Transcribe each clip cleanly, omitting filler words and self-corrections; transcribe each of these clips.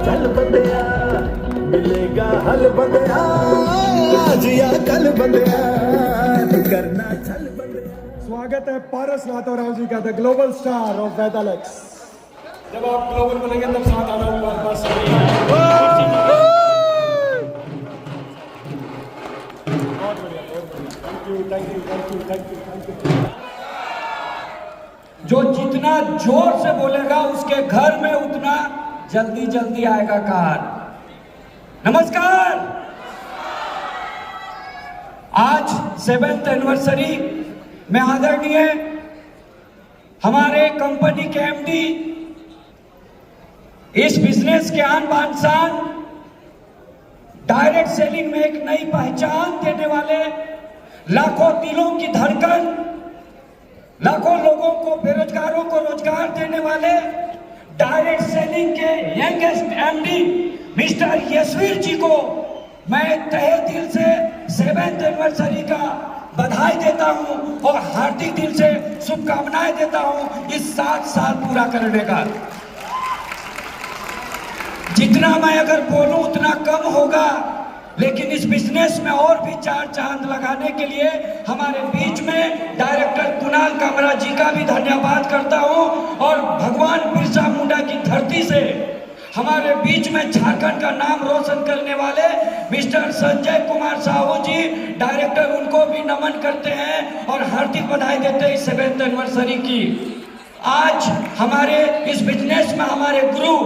चल बंदिया मिलेगा हल बंदिया आज या कल बंदिया करना चल बंदिया। स्वागत है पारस रातोराव जी का, द ग्लोबल स्टार ऑफ वेदालेक्स। जब आप ग्लोबल बोलेंगे तब साथ आना होगा बस। बहुत बढ़िया, बहुत बढ़िया। Thank you, thank you, thank you, thank you, thank you. जो जितना जोर से बोलेगा उसके घर में उतना जल्दी जल्दी आएगा कार। नमस्कार। आज 7th एनिवर्सरी में आदरणीय हमारे कंपनी के एमडी, इस बिजनेस के आन बान शान, डायरेक्ट सेलिंग में एक नई पहचान देने वाले, लाखों दिलों की धड़कन, लाखों लोगों को, बेरोजगारों को रोजगार देने वाले, डायरेक्ट सेलिंग के यंगेस्ट एमडी मिस्टर यशवीर जी को मैं तहे दिल से 7th एनिवर्सरी का बधाई देता हूं और हार्दिक दिल से शुभकामनाएं देता हूं इस 7 साल पूरा करने का। जितना मैं अगर बोलूं उतना कम होगा, लेकिन इस बिजनेस में और भी 4 चांद लगाने के लिए हमारे बीच में डायरेक्टर कुणाल कामरा जी का भी धन्यवाद करता हूं और भगवान बिरसा मुंडा की धरती से हमारे बीच में झारखंड का नाम रोशन करने वाले मिस्टर संजय कुमार साहू जी डायरेक्टर, उनको भी नमन करते हैं और हार्दिक बधाई देते हैं इस 7th एनिवर्सरी की। आज हमारे इस बिजनेस में हमारे गुरु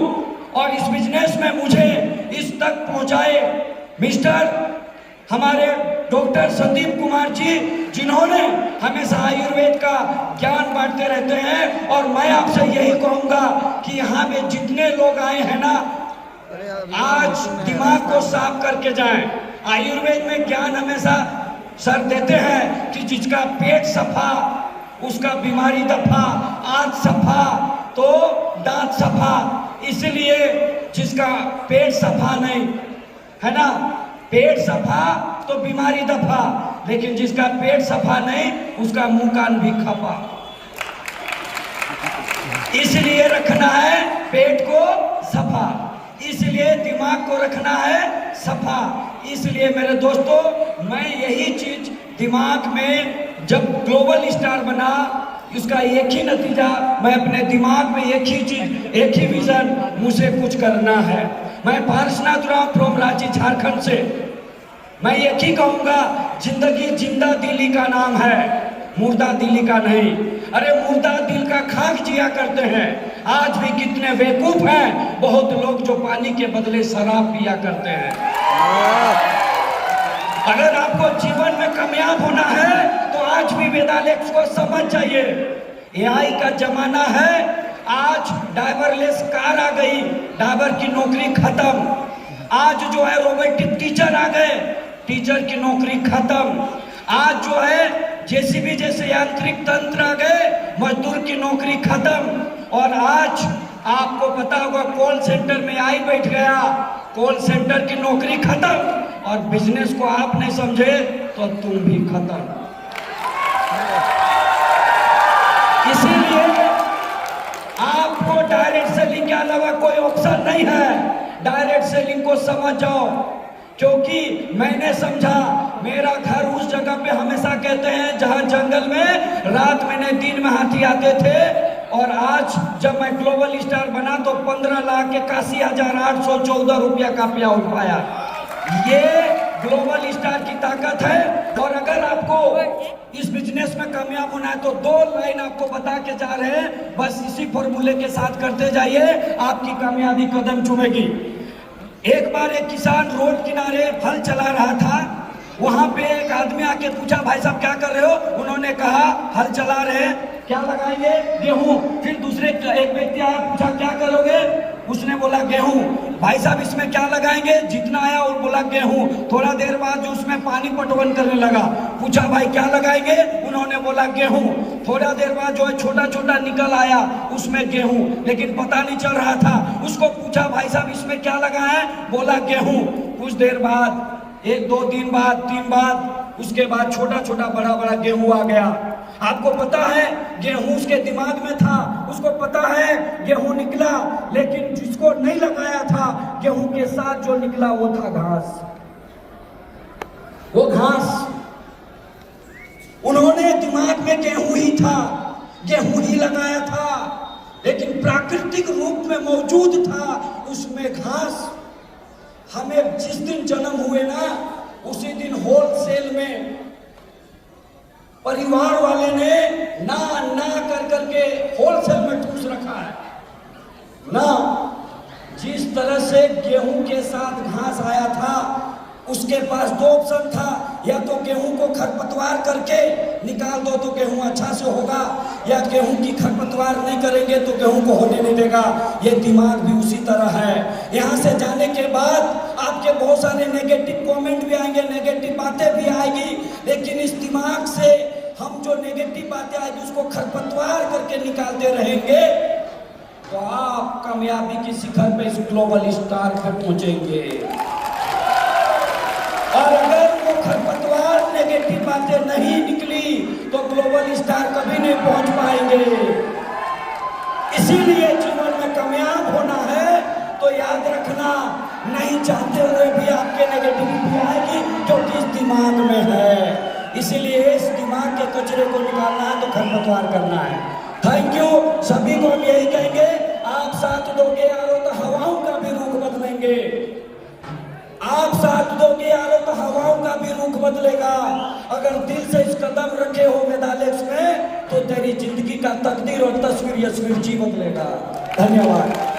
और इस बिजनेस में मुझे इस तक पहुंचाए मिस्टर हमारे डॉक्टर संदीप कुमार जी, जिन्होंने हमेशा आयुर्वेद का ज्ञान बांटते रहते हैं। और मैं आपसे यही कहूंगा कि यहाँ पे जितने लोग आए हैं ना, आज दिमाग को साफ करके जाएं। आयुर्वेद में ज्ञान हमेशा सर देते हैं कि जिसका पेट सफा उसका बीमारी दफा, आंख सफा तो दांत सफा। इसलिए जिसका पेट सफा नहीं है ना, पेट सफा तो बीमारी दफा, लेकिन जिसका पेट सफा नहीं उसका मुंह कान भी खपा। इसलिए रखना है पेट को सफा, इसलिए दिमाग को रखना है सफा। इसलिए मेरे दोस्तों, मैं यही चीज दिमाग में, जब ग्लोबल स्टार बना उसका एक ही नतीजा, मैं अपने दिमाग में एक ही चीज, एक ही विजन, मुझे कुछ करना है। मैं पारसनाथ राव फ्रॉम रांची झारखंड से मैं एक ही कहूंगा, जिंदगी जिंदा दिली का नाम है, मुर्दा दिली का नहीं। अरे मुर्दा दिल का खाक जिया करते हैं। आज भी कितने बेवकूफ हैं बहुत लोग जो पानी के बदले शराब पिया करते हैं। अगर आपको जीवन में कामयाब होना है तो आज भी वेदालेक्स को समझ जाइए। एआई का जमाना है, आज ड्राइवरलेस कार आ गई, ड्राइवर की नौकरी खत्म। आज जो है रोबोटिक टीचर आ गए, टीचर की नौकरी खत्म। आज जो है जेसीबी जैसे यांत्रिक तंत्र आ गए, मजदूर की नौकरी खत्म। और आज आपको पता होगा कॉल सेंटर में आई बैठ गया, कॉल सेंटर की नौकरी खत्म। और बिजनेस को आप नहीं समझे तो तुम भी खत्म। इसीलिए आपको डायरेक्ट सेलिंग के अलावा कोई ऑप्शन नहीं है। डायरेक्ट सेलिंग को समझ जाओ, क्योंकि मैंने समझा, मेरा घर उस जगह पे हमेशा कहते हैं जहां जंगल में रात में नहीं दिन में हाथी आते थे। और आज जब मैं ग्लोबल स्टार बना तो 15,81,814 रुपया का प्याऊ पाया। ये ग्लोबल स्टार की ताकत है। और अगर आपको इस बिजनेस में कामयाब होना है तो 2 लाइन आपको बता के जा रहे हैं, बस इसी फॉर्मूले के साथ करते जाइए, आपकी कामयाबी कदम चूमेगी। एक बार एक किसान रोड किनारे फल चला रहा था, वहां पे एक आदमी आके पूछा, भाई साहब क्या कर रहे हो? उन्होंने कहा हल चला रहे हैं। क्या लगाएंगे? गेहूं। फिर दूसरे एक व्यक्ति आया, पूछा क्या करोगे? उसने बोला गेहूं। भाई साहब इसमें क्या लगाएंगे? जितना आया और बोला गेहूं। थोड़ा देर बाद जो उसमें पानी पटवन करने लगा, पूछा भाई क्या लगाएंगे? उन्होंने बोला गेहूं। थोड़ा देर बाद जो है छोटा छोटा निकल आया, उसमें गेहूं, लेकिन पता नहीं चल रहा था। उसको पूछा भाई साहब इसमें क्या लगा है? बोला गेहूं। कुछ देर बाद, 1-2 दिन बाद, 3 बाद, उसके बाद छोटा छोटा बड़ा बड़ा गेहूं आ गया। आपको पता है गेहूं उसके दिमाग में था, उसको पता है गेहूं निकला, लेकिन जिसको नहीं लगाया था गेहूं के साथ जो निकला वो था घास। वो घास उन्होंने दिमाग में गेहूं ही था, गेहूं ही लगाया था, लेकिन प्राकृतिक रूप में मौजूद था उसमें घास। हमें जिस दिन जन्म हुए ना उसी दिन होलसेल में परिवार वाले ने ना ना कर करके होलसेल में ठूस रखा है ना। जिस तरह से गेहूं के साथ घास आया था उसके पास दो ऑप्शन था, या तो गेहूं को खरपतवार करके निकाल दो तो गेहूं अच्छा से होगा, या गेहूं की खरपतवार नहीं करेंगे तो गेहूं को होने नहीं देगा। ये दिमाग भी उसी तरह है। यहाँ से जाने के बाद आपके बहुत सारे नेगेटिव कमेंट भी आएंगे, नेगेटिव बातें भी आएगी, लेकिन इस दिमाग से हम जो नेगेटिव बातें आएगी उसको खरपतवार करके निकालते रहेंगे तो आप कामयाबी की शिखर पे इस ग्लोबल स्टार पर पहुंचेंगे। और अगर वो खरपतवार नेगेटिव बातें नहीं निकली तो ग्लोबल स्टार कभी नहीं पहुंच पाएंगे। इसीलिए जीवन में कामयाब होना है तो याद रखना, नहीं चाहते हुए भी आपके नेगेटिविटी आएगी क्योंकि इस दिमाग में है। इसीलिए इस दिमाग के कचरे को निकालना है तो खरपतवार करना है। Thank you. सभी को हम यही कहेंगे, आप साथ दोगे यारो तो हवाओं का भी रुख बदलेंगे। आप साथ दोगे यारो तो हवाओं का भी रुख बदलेगा। अगर दिल से इस कदम रखे हो वेदालेक्स में तो तेरी जिंदगी का तकदीर और तस्वीर यस्वीर जी बदलेगा। धन्यवाद।